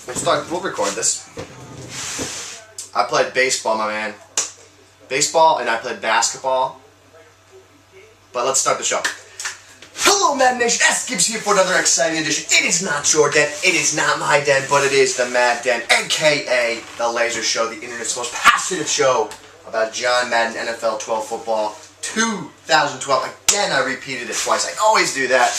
We'll record this. I played baseball, my man. Baseball, and I played basketball. But let's start the show. Hello, Madden Nation. Gibs here for another exciting edition. It is not your den, it is not my den, but it is the Mad Den, aka the Laser Show, the internet's most passionate show about John Madden NFL 12 football 2012. Again, I repeated it twice. I always do that.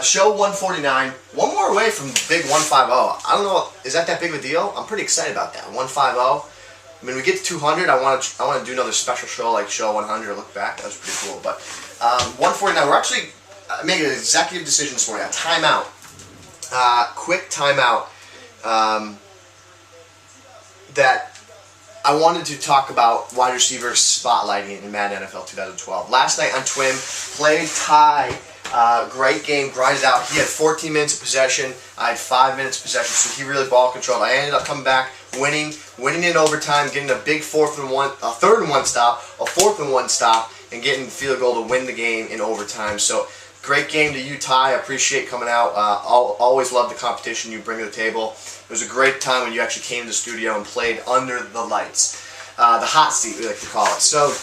Show 149. One more away from big 150. I don't know. Is that big of a deal? I'm pretty excited about that. 150. I mean, we get to 200. I want to do another special show like show 100. Look back. That was pretty cool. But 149. We're actually making an executive decision this morning. A timeout. Quick timeout. That I wanted to talk about wide receiver spotlighting in Madden NFL 2012. Last night on Twim, played Ty. Great game, grinded out. He had 14 minutes of possession. I had 5 minutes of possession, so he really ball controlled. I ended up coming back, winning in overtime, getting a big 4th and 1, a 3rd and 1 stop, a 4th and 1 stop, and getting the field goal to win the game in overtime. So great game to you, Ty. I appreciate coming out. Always love the competition you bring to the table. It was a great time when you actually came to the studio and played under the lights. The hot seat, we like to call it. So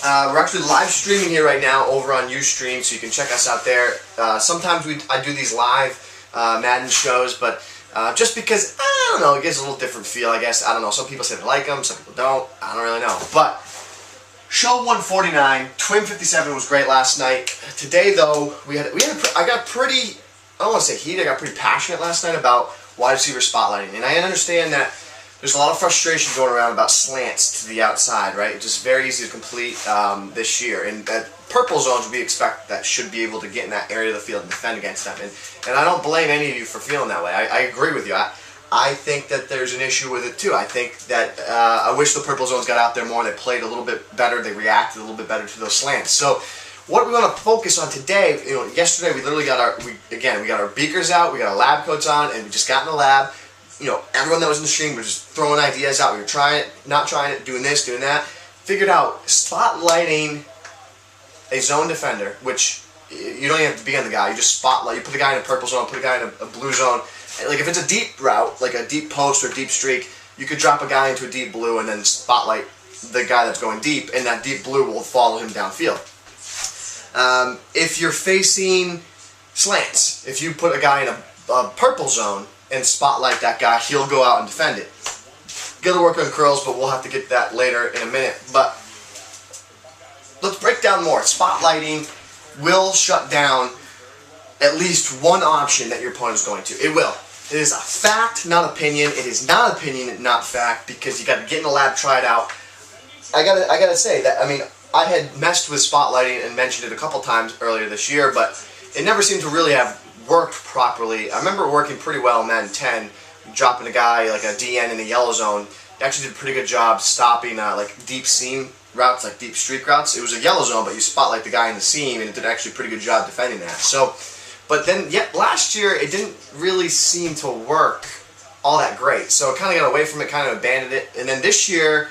we're actually live streaming here right now over on Ustream, so you can check us out there. Sometimes I do these live Madden shows, but just because, I don't know, it gives a little different feel, I guess. I don't know. Some people say they like them, some people don't. I don't really know. But show 149, Twin 57 was great last night. Today, though, I got pretty, I don't want to say heated, I got pretty passionate last night about wide receiver spotlighting. And I understand that there's a lot of frustration going around about slants to the outside, right? It's just very easy to complete this year. And purple zones, we expect that should be able to get in that area of the field and defend against them. And I don't blame any of you for feeling that way. I agree with you. I think that there's an issue with it too. I think that I wish the purple zones got out there more. They played a little bit better. They reacted a little bit better to those slants. So what we want to focus on today, yesterday we literally got our beakers out, we got our lab coats on, and we just got in the lab. Everyone that was in the stream was just throwing ideas out. We were trying it, not trying it, doing this, doing that. Figured out spotlighting a zone defender, which you don't even have to be on the guy. You just spotlight. You put the guy in a purple zone, put a guy in a blue zone. Like if it's a deep route, like a deep post or deep streak, you could drop a guy into a deep blue and then spotlight the guy that's going deep, and that deep blue will follow him downfield. If you're facing slants, if you put a guy in a purple zone and spotlight that guy, he'll go out and defend it. Gotta work on curls, but we'll have to get that later in a minute. But let's break down more. Spotlighting will shut down at least one option that your opponent is going to. It will. It is a fact, not opinion. It is not opinion, not fact, because you got to get in the lab, try it out. I gotta say that, I mean, I had messed with spotlighting and mentioned it a couple times earlier this year, but it never seemed to really have worked properly. I remember working pretty well in Madden 10, dropping a guy like a DN in the yellow zone. It actually did a pretty good job stopping like deep seam routes, like deep streak routes. It was a yellow zone, but you spotlight the guy in the seam, and it did actually a pretty good job defending that. So, but then last year it didn't really seem to work all that great. So I kind of got away from it, kind of abandoned it. And then this year,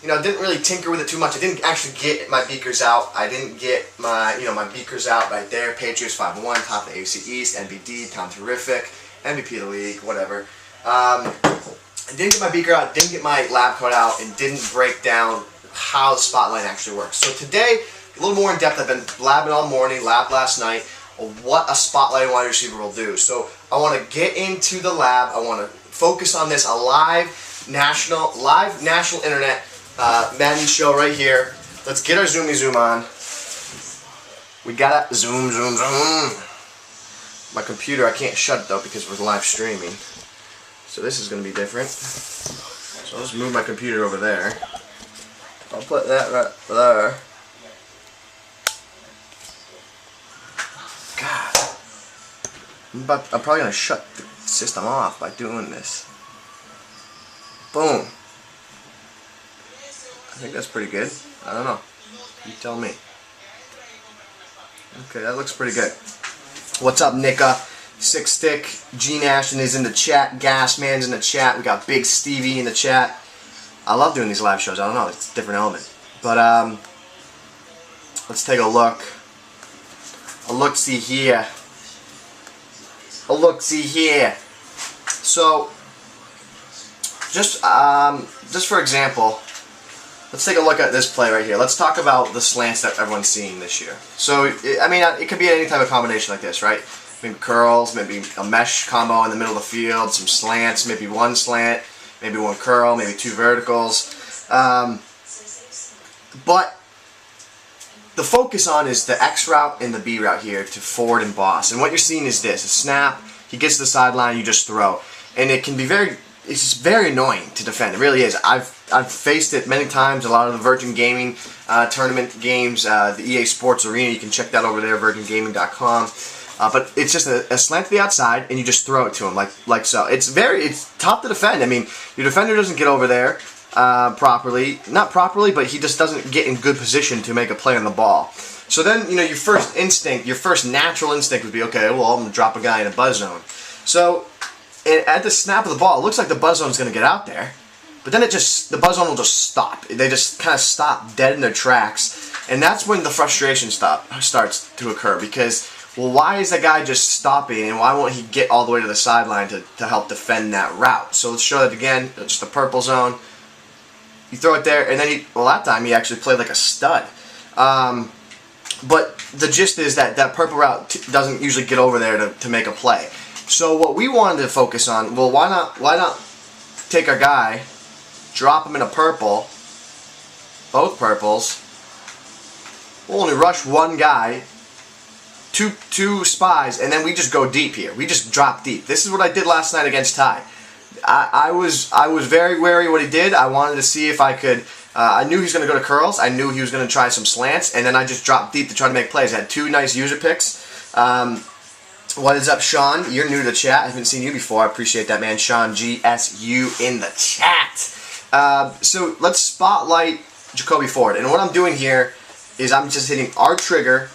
I didn't really tinker with it too much. I didn't actually get my beakers out. I didn't get my, my beakers out right there. Patriots 5-1, top of the AFC East, NBD, Tom Terrific, MVP of the league, whatever. I didn't get my beaker out, didn't get my lab coat out, and didn't break down how the spotlight actually works. So today, a little more in depth. I've been labbing all morning, labbed last night, of what a spotlight wide receiver will do. So I want to get into the lab. I want to focus on this, a live national internet Madden show right here. Let's get our zoomy zoom on. We gotta zoom. My computer, I can't shut it though because we're live streaming. So this is gonna be different. So I'll just move my computer over there. I'll put that right there. God. I'm probably gonna shut the system off by doing this. Boom. I think that's pretty good. I don't know. You tell me. Okay, that looks pretty good. What's up, Nika? Six Stick, Gene Ashton is in the chat. Gas Man's in the chat. We got Big Stevie in the chat. I love doing these live shows. I don't know. It's a different element. But let's take a look. A look-see here. A look-see here. So, just for example, let's take a look at this play right here. Let's talk about the slants that everyone's seeing this year. So, I mean, it could be any type of combination like this, right? Maybe curls, maybe a mesh combo in the middle of the field, some slants, maybe one slant, maybe one curl, maybe two verticals. But the focus on is the X route and the B route here to forward and boss. And what you're seeing is this: a snap, he gets to the sideline, you just throw. And it can be it's just very annoying to defend. It really is. I've faced it many times. A lot of the Virgin Gaming tournament games, the EA Sports Arena, you can check that over there, virgingaming.com. But it's just a slant to the outside, and you just throw it to him like so. It's tough to defend. I mean, your defender doesn't get over there properly. Not properly, but he just doesn't get in good position to make a play on the ball. So then, you know, your first natural instinct would be, okay, well, I'm going to drop a guy in a buzz zone. So at the snap of the ball, it looks like the buzz zone is going to get out there. But then the buzz zone will just stop. They just kind of stop dead in their tracks. And that's when the frustration starts to occur, because, well, why is that guy just stopping, and why won't he get all the way to the sideline to help defend that route? So let's show that again. Just the purple zone. You throw it there, and then that time he actually played like a stud. But the gist is that purple route doesn't usually get over there to make a play. So what we wanted to focus on, well, why not take our guy, drop him in a purple, both purples. We'll only rush one guy, two spies, and then we just go deep here. We just drop deep. This is what I did last night against Ty. I was very wary of what he did. I wanted to see if I could. I knew he was going to go to curls. I knew he was going to try some slants, and then I just dropped deep to try to make plays. I had two nice user picks. What is up, Sean? You're new to the chat. I haven't seen you before. I appreciate that, man. Sean GSU in the chat. So let's spotlight Jacoby Ford. And what I'm doing here is I'm just hitting R trigger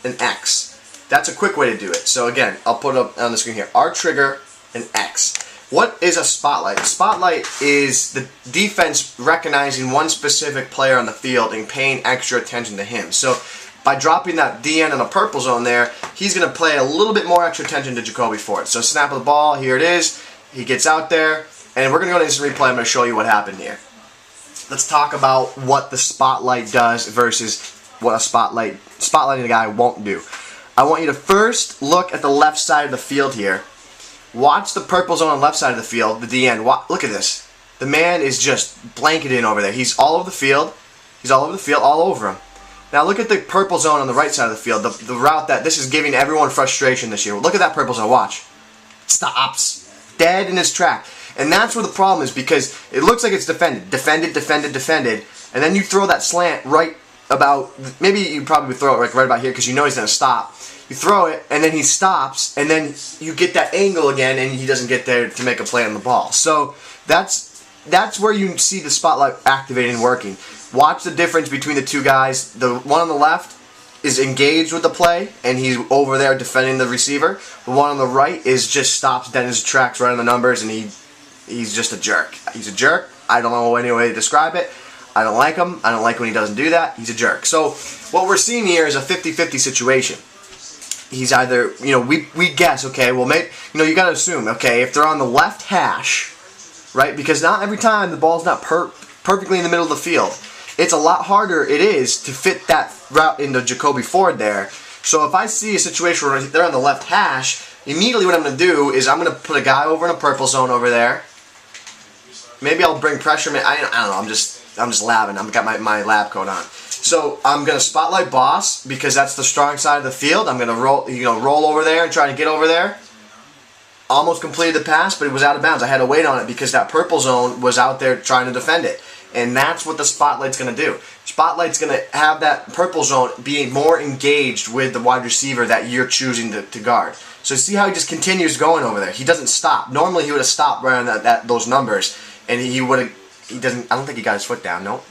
and X. That's a quick way to do it. So again, I'll put it up on the screen here. R trigger and X. What is a spotlight? A spotlight is the defense recognizing one specific player on the field and paying extra attention to him. So by dropping that DN in the purple zone there, he's going to pay a little bit more extra attention to Jacoby Ford. So snap of the ball, here it is. He gets out there, and we're going to go to instant replay. I'm going to show you what happened here. Let's talk about what the spotlight does versus what a spotlighting a guy won't do. I want you to first look at the left side of the field here. Watch the purple zone on the left side of the field, the DN. Look at this. The man is just blanketed in over there. He's all over the field. He's all over the field, all over him. Now look at the purple zone on the right side of the field. The route that this is giving everyone frustration this year. Look at that purple zone. Watch. Stops. Dead in his track. And that's where the problem is, because it looks like it's defended. Defended. And then you throw that slant right about, maybe you probably would throw it right about here because you know he's going to stop. You throw it, and then he stops, and then you get that angle again, and he doesn't get there to make a play on the ball. So that's where you see the spotlight activating and working. Watch the difference between the two guys. The one on the left is engaged with the play, and he's over there defending the receiver. The one on the right is just stops dead in his tracks right on the numbers, and he's just a jerk. He's a jerk. I don't know any way to describe it. I don't like him. I don't like when he doesn't do that. He's a jerk. So what we're seeing here is a 50-50 situation. He's either, we guess, okay, well, maybe, you got to assume, okay, if they're on the left hash, right, because not every time the ball's not perfectly in the middle of the field. It's a lot harder it is to fit that route into Jacoby Ford there. So if I see a situation where they're on the left hash, immediately what I'm going to do is I'm going to put a guy over in a purple zone over there. Maybe I'll bring pressure. I don't know. I'm just labbing. I've got my lab coat on. So I'm going to spotlight boss because that's the strong side of the field. I'm going to roll over there and try to get over there. Almost completed the pass, but it was out of bounds. I had to wait on it because that purple zone was out there trying to defend it. And that's what the spotlight's going to do. Spotlight's going to have that purple zone being more engaged with the wide receiver that you're choosing to guard. So see how he just continues going over there. He doesn't stop. Normally he would have stopped right on those numbers, and he would have. He doesn't. I don't think he got his foot down. Nope.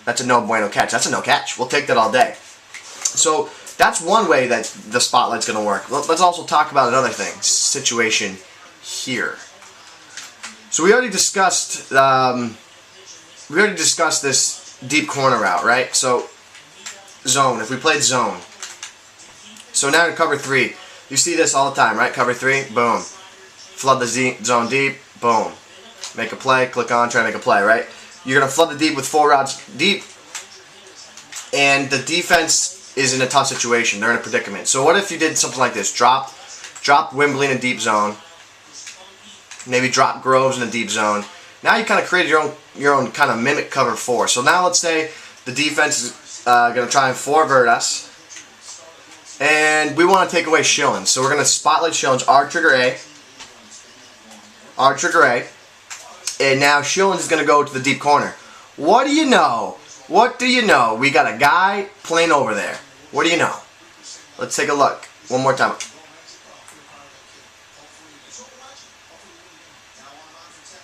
That's a no bueno catch. That's a no catch. We'll take that all day. So that's one way that the spotlight's going to work. Let's also talk about another thing. Situation here. So we already discussed. We already discussed this deep corner route, right? So zone. If we played zone. So now in cover 3, you see this all the time, right? Cover 3, boom. flood the zone deep, boom. Make a play, click on, try to make a play, right? You're going to flood the deep with 4 routes deep, and the defense is in a tough situation. They're in a predicament. So what if you did something like this? Drop Wembley in a deep zone, maybe drop Groves in a deep zone. Now you kind of created your own kind of mimic cover 4. So now let's say the defense is going to try and forward us, and we want to take away Schillens. So we're going to spotlight Schillens, R trigger A, and now Schillens is going to go to the deep corner. What do you know? What do you know? We got a guy playing over there. What do you know? Let's take a look. One more time.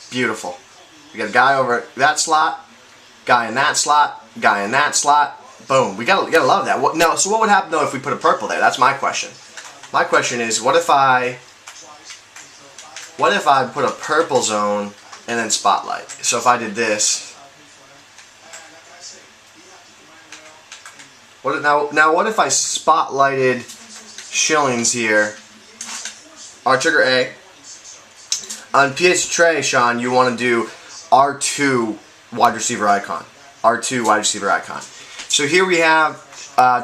Beautiful. We got a guy over that slot, guy in that slot, guy in that slot. Boom. You gotta love that. Now, so what would happen though if we put a purple there? That's my question. My question is, what if I put a purple zone and then spotlight? So if I did this. Now what if I spotlighted Schillens here? R trigger A. On PS Tray, Sean, you want to do R2 wide receiver icon. R2 wide receiver icon. So here we have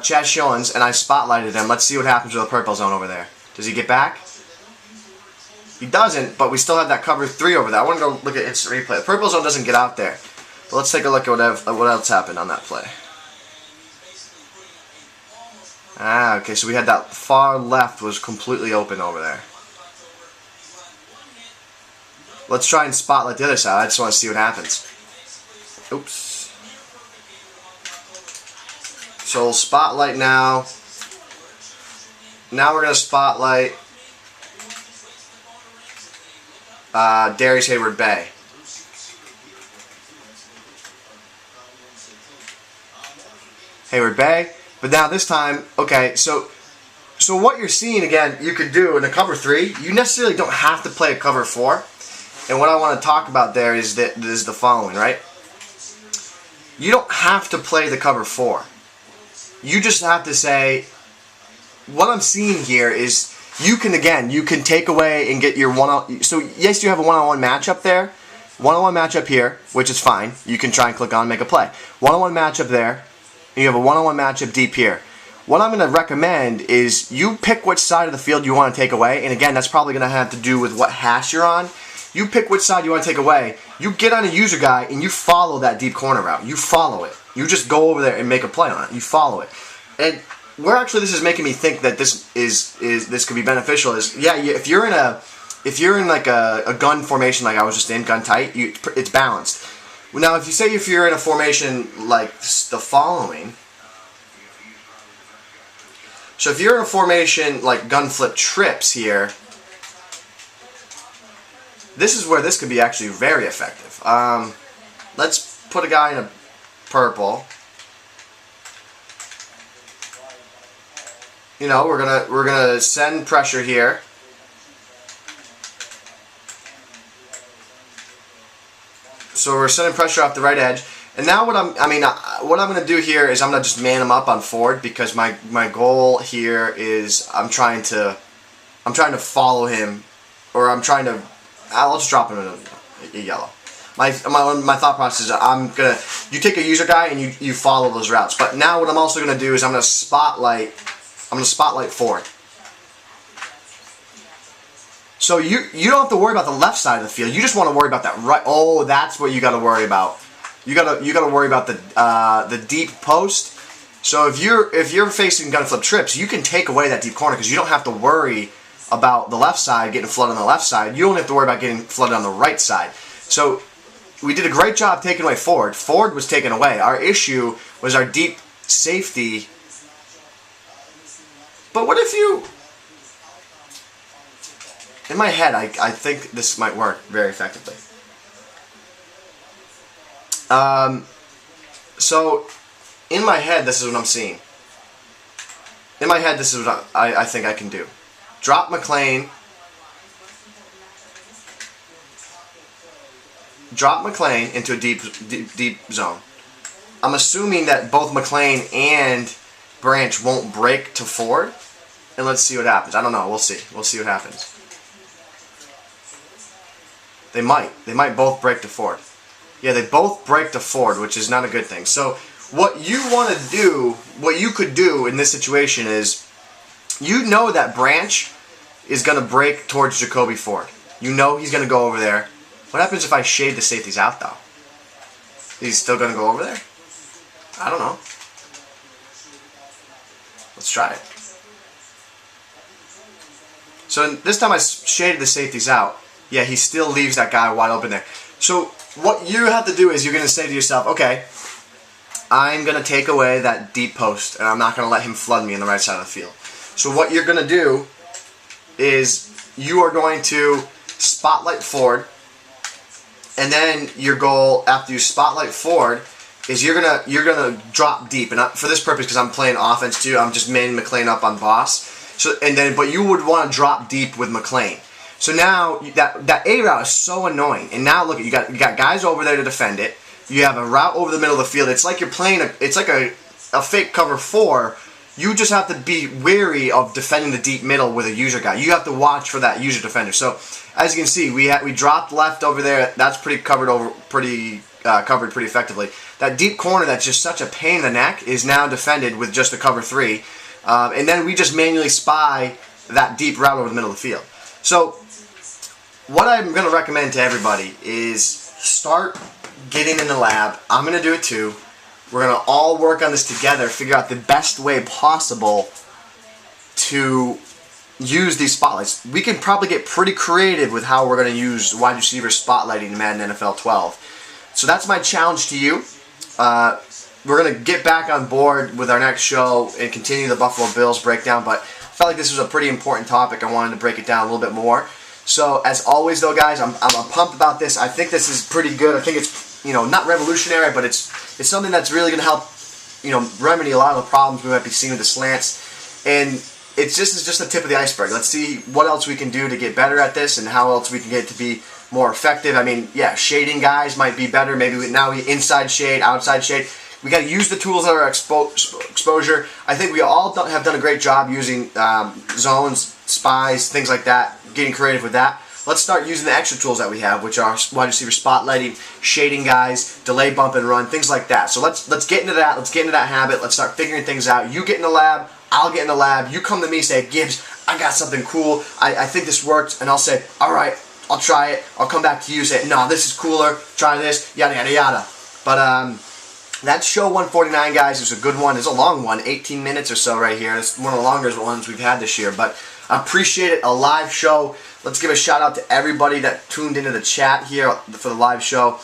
Chad Schillens, and I spotlighted him. Let's see what happens with the purple zone over there. Does he get back? He doesn't, but we still have that cover 3 over there. I want to go look at instant replay. The purple zone doesn't get out there. But let's take a look at what else happened on that play. Ah, okay, so we had that far left was completely open over there. Let's try and spotlight the other side. I just want to see what happens. Oops. So we'll spotlight now. Now we're going to spotlight Darius Hayward-Bay. Hayward-Bay. But now this time, okay, so what you're seeing, again, you could do in a cover 3, you necessarily don't have to play a cover 4. And what I want to talk about there is the following, right? You don't have to play the cover 4. You just have to say, what I'm seeing here is you can take away and get your one-on. So yes, you have a one-on-one matchup there. One-on-one matchup here, which is fine. You can try and click on and make a play. One-on-one matchup there. And you have a one-on-one matchup deep here. What I'm going to recommend is you pick which side of the field you want to take away. And again, that's probably going to have to do with what hash you're on. You pick which side you want to take away. You get on a user guy and you follow that deep corner route. You follow it. You just go over there and make a play on it. You follow it. And where actually this is making me think that this could be beneficial is, yeah, if you're in like a gun formation like I was just in, gun tight, it's balanced. Now, if you're in a formation like the following, so if you're in a formation like gun flip trips here, this is where this could be actually very effective. Let's put a guy in a purple. You know, we're gonna send pressure here. So we're sending pressure off the right edge, and now what I'm going to do here is I'm going to just man him up on forward because my goal here is I'm trying to follow him, or I'll just drop him in a yellow. My thought process is you take a user guy and you follow those routes. But now what I'm also going to do is I'm going to spotlight forward. So you don't have to worry about the left side of the field. You just want to worry about that right. Oh, that's what you got to worry about. You got to worry about the deep post. So if you're facing gun flip trips, you can take away that deep corner because you don't have to worry about the left side getting flooded on the left side. You only have to worry about getting flooded on the right side. So we did a great job taking away forward. Forward was taken away. Our issue was our deep safety. But what if you... In my head, I think this might work very effectively. So, in my head, this is what I'm seeing. In my head, this is what I think I can do. Drop McLean. Drop McLean into a deep zone. I'm assuming that both McLean and Branch won't break to forward. And let's see what happens. I don't know. We'll see. We'll see what happens. They might. They might both break to forward. Yeah, they both break to forward, which is not a good thing. So what you want to do, what you could do in this situation is, you know that Branch is going to break towards Jacoby Ford. You know he's going to go over there. What happens if I shade the safeties out, though? He's still going to go over there? I don't know. Let's try it. So this time I shaded the safeties out. Yeah, he still leaves that guy wide open there. So what you have to do is you're going to say to yourself, okay, I'm going to take away that deep post, and I'm not going to let him flood me on the right side of the field. So what you're going to do is you are going to spotlight Ford, and then your goal after you spotlight Ford is you're gonna drop deep. And for this purpose, because I'm playing offense too, I'm just manning McClain up on Boss. So but you would want to drop deep with McClain. So now that A route is so annoying. And now look, you got guys over there to defend it. You have a route over the middle of the field. It's like you're playing it's like a fake cover 4. You just have to be wary of defending the deep middle with a user guy. You have to watch for that user defender. So as you can see, we dropped left over there. That's covered pretty effectively. That deep corner that's just such a pain in the neck is now defended with just a cover 3. And then we just manually spy that deep route over the middle of the field. So what I'm going to recommend to everybody is start getting in the lab. I'm going to do it too. We're going to all work on this together, figure out the best way possible to use these spotlights. We can probably get pretty creative with how we're going to use wide receiver spotlighting in Madden NFL 12. So that's my challenge to you. We're going to get back on board with our next show and continue the Buffalo Bills breakdown, but I felt like this was a pretty important topic. I wanted to break it down a little bit more. So as always though, guys, I'm pumped about this. I think this is pretty good. I think it's, not revolutionary, but it's something that's really going to help, remedy a lot of the problems we might be seeing with the slants. And it's just the tip of the iceberg. Let's see what else we can do to get better at this and how else we can get to be more effective. I mean, yeah, shading guys might be better. Maybe now we inside shade, outside shade. We got to use the tools at our exposure. I think we all have done a great job using zones, spies, things like that, getting creative with that. Let's start using the extra tools that we have, which are wide receiver spotlighting, shading guys, delay bump and run, things like that. So let's get into that. Let's get into that habit. Let's start figuring things out. You get in the lab. I'll get in the lab. You come to me, say, Gibbs, I got something cool. I think this works. And I'll say, all right, I'll try it. I'll come back to you and say, no, this is cooler. Try this, yada, yada, yada. But that's show 149, guys. It's a good one. It's a long one, 18 minutes or so right here. It's one of the longest ones we've had this year. But I appreciate it. A live show. Let's give a shout out to everybody that tuned into the chat here for the live show.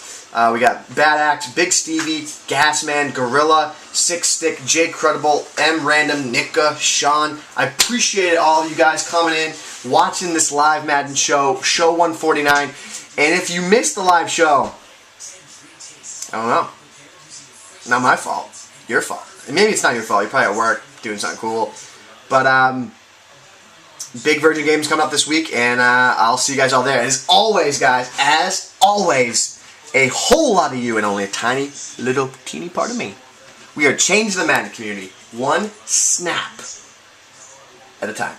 We got Bad Axe, Big Stevie, Gasman, Gorilla, Six Stick, Jay Credible, M Random, Nika, Sean. I appreciate all of you guys coming in, watching this live Madden show, show 149. And if you missed the live show, I don't know. Not my fault. Your fault. And maybe it's not your fault. You're probably at work doing something cool. But big Virgin Games coming up this week, and I'll see you guys all there. As always, guys, as always, a whole lot of you and only a tiny, little, teeny part of me. We are changing the Madden community one snap at a time.